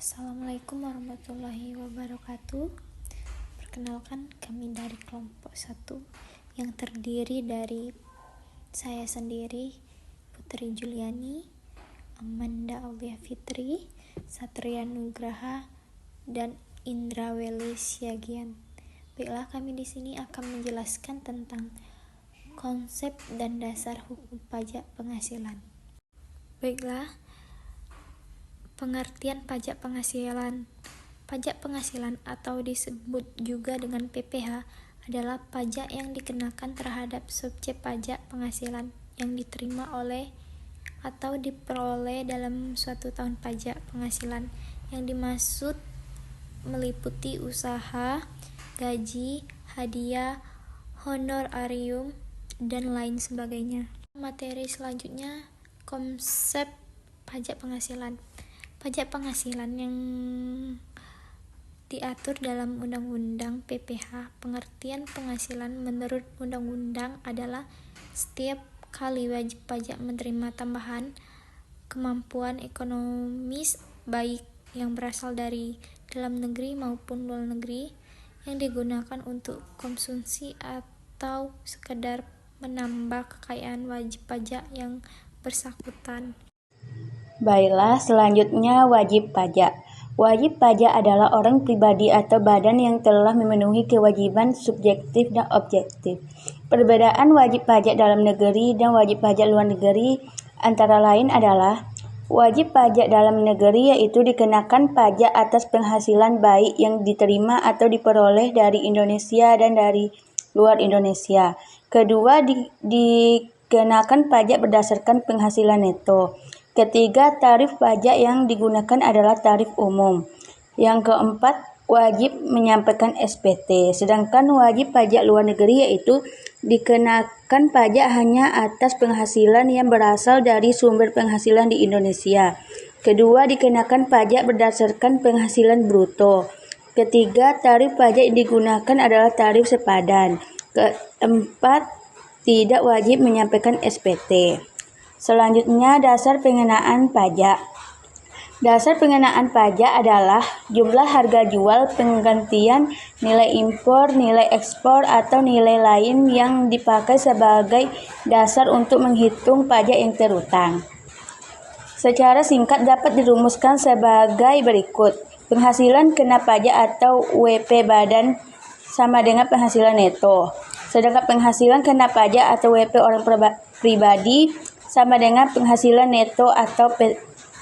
Assalamualaikum warahmatullahi wabarakatuh. Perkenalkan, kami dari kelompok 1 yang terdiri dari saya sendiri, Putri Juliani, Amanda Aulia Fitri, Satria Nugraha, dan Indra Weli Siagian. Baiklah, kami di sini akan menjelaskan tentang konsep dan dasar hukum pajak penghasilan. Baiklah, pengertian pajak penghasilan. Pajak penghasilan atau disebut juga dengan PPh adalah pajak yang dikenakan terhadap subjek pajak penghasilan yang diterima oleh atau diperoleh dalam suatu tahun. Pajak penghasilan yang dimaksud meliputi usaha, gaji, hadiah, honorarium, dan lain sebagainya. Materi selanjutnya, konsep pajak penghasilan. Pajak penghasilan yang diatur dalam Undang-Undang PPh. Pengertian penghasilan menurut Undang-Undang adalah setiap kali wajib pajak menerima tambahan kemampuan ekonomis baik yang berasal dari dalam negeri maupun luar negeri yang digunakan untuk konsumsi atau sekedar menambah kekayaan wajib pajak yang bersangkutan. Baiklah, selanjutnya wajib pajak. Wajib pajak adalah orang pribadi atau badan yang telah memenuhi kewajiban subjektif dan objektif. Perbedaan wajib pajak dalam negeri dan wajib pajak luar negeri antara lain adalah wajib pajak dalam negeri yaitu dikenakan pajak atas penghasilan baik yang diterima atau diperoleh dari Indonesia dan dari luar Indonesia. Kedua, dikenakan pajak berdasarkan penghasilan neto. Ketiga, tarif pajak yang digunakan adalah tarif umum. Yang keempat, wajib menyampaikan SPT. Sedangkan wajib pajak luar negeri yaitu dikenakan pajak hanya atas penghasilan yang berasal dari sumber penghasilan di Indonesia. Kedua, dikenakan pajak berdasarkan penghasilan bruto. Ketiga, tarif pajak yang digunakan adalah tarif sepadan. Keempat, tidak wajib menyampaikan SPT. Selanjutnya, dasar pengenaan pajak. Dasar pengenaan pajak adalah jumlah harga jual, penggantian, nilai impor, nilai ekspor, atau nilai lain yang dipakai sebagai dasar untuk menghitung pajak yang terutang. Secara singkat dapat dirumuskan sebagai berikut. Penghasilan kena pajak atau WP badan sama dengan penghasilan neto. Sedangkan penghasilan kena pajak atau WP orang pribadi sama dengan penghasilan neto atau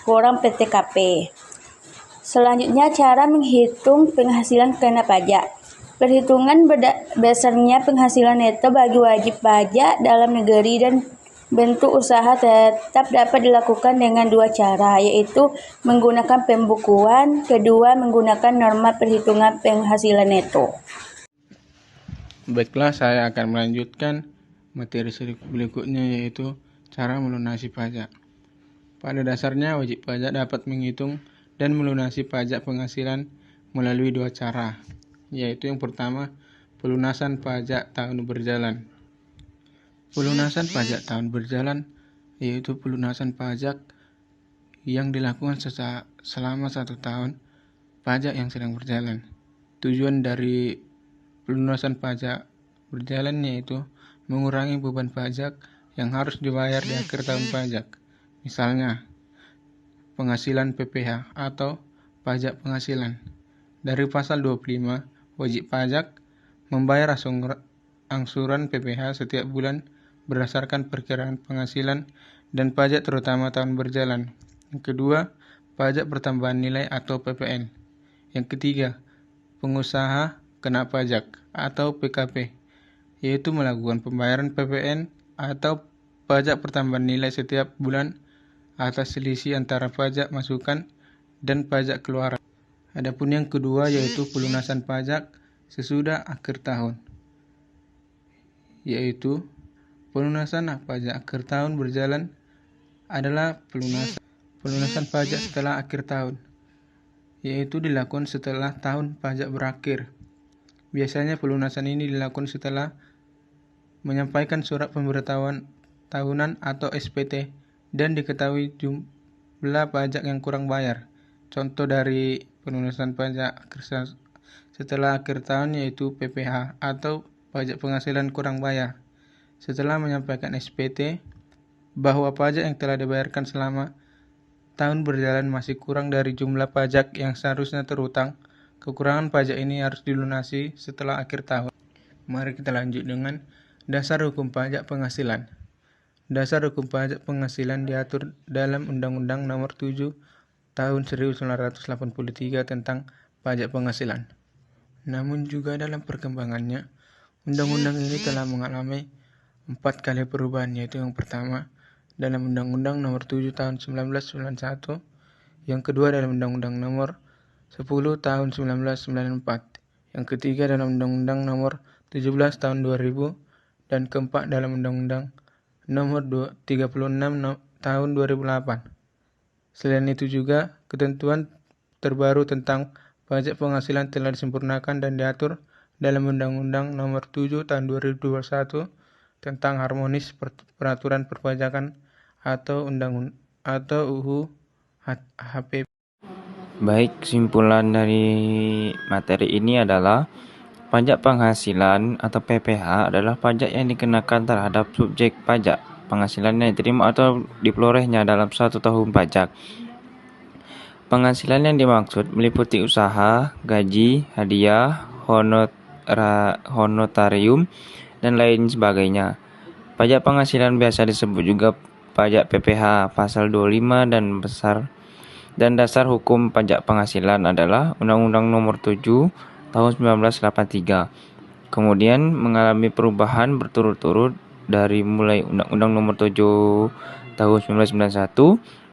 orang PTKP. Selanjutnya, cara menghitung penghasilan kena pajak. Perhitungan besarnya penghasilan neto bagi wajib pajak dalam negeri dan bentuk usaha tetap dapat dilakukan dengan dua cara, yaitu menggunakan pembukuan, kedua menggunakan norma perhitungan penghasilan neto. Baiklah, saya akan melanjutkan materi berikutnya, yaitu cara melunasi pajak. Pada dasarnya, wajib pajak dapat menghitung dan melunasi pajak penghasilan melalui dua cara, yaitu yang pertama, pelunasan pajak tahun berjalan. Pelunasan pajak tahun berjalan yaitu pelunasan pajak yang dilakukan selama 1 tahun pajak yang sedang berjalan. Tujuan dari pelunasan pajak berjalan yaitu mengurangi beban pajak yang harus dibayar di akhir tahun pajak. Misalnya, penghasilan PPh atau pajak penghasilan. Dari pasal 25, wajib pajak membayar angsuran PPh setiap bulan berdasarkan perkiraan penghasilan dan pajak terutama tahun berjalan. Yang kedua, pajak pertambahan nilai atau PPN. Yang ketiga, pengusaha kena pajak atau PKP, yaitu melakukan pembayaran PPN atau pajak pertambahan nilai setiap bulan atas selisih antara pajak masukan dan pajak keluaran. Adapun yang kedua yaitu pelunasan pajak sesudah akhir tahun, yaitu pelunasan pajak akhir tahun berjalan adalah pelunasan pajak setelah akhir tahun, yaitu dilakukan setelah tahun pajak berakhir. Biasanya pelunasan ini dilakukan setelah menyampaikan surat pemberitahuan tahunan atau SPT dan diketahui jumlah pajak yang kurang bayar. contoh dari pelunasan pajak setelah akhir tahun yaitu PPh atau pajak penghasilan kurang bayar. Setelah menyampaikan SPT bahwa pajak yang telah dibayarkan selama tahun berjalan masih kurang dari jumlah pajak yang seharusnya terutang, kekurangan pajak ini harus dilunasi setelah akhir tahun. Mari kita lanjut dengan dasar hukum pajak penghasilan. Dasar hukum pajak penghasilan diatur dalam Undang-Undang Nomor 7 Tahun 1983 tentang pajak penghasilan. Namun juga dalam perkembangannya, undang-undang ini telah mengalami 4 kali perubahan, yaitu yang pertama dalam Undang-Undang Nomor 7 Tahun 1991, yang kedua dalam Undang-Undang Nomor 10 Tahun 1994, yang ketiga dalam Undang-Undang Nomor 17 Tahun 2000, dan keempat dalam Undang-Undang Nomor 36 Tahun 2008. Selain itu juga, ketentuan terbaru tentang pajak penghasilan telah disempurnakan dan diatur dalam Undang-Undang Nomor 7 Tahun 2021 tentang harmonis peraturan perpajakan atau UU HPP. Baik, kesimpulan dari materi ini adalah pajak penghasilan atau PPh adalah pajak yang dikenakan terhadap subjek pajak penghasilan yang diterima atau diperolehnya dalam 1 tahun pajak. Penghasilan yang dimaksud meliputi usaha, gaji, hadiah, honorarium, dan lain sebagainya. Pajak penghasilan biasa disebut juga pajak PPh. Pasal 25 dan dasar hukum pajak penghasilan adalah Undang-Undang Nomor 7 Tahun 1983. Kemudian mengalami perubahan berturut-turut dari mulai Undang-Undang Nomor 7 Tahun 1991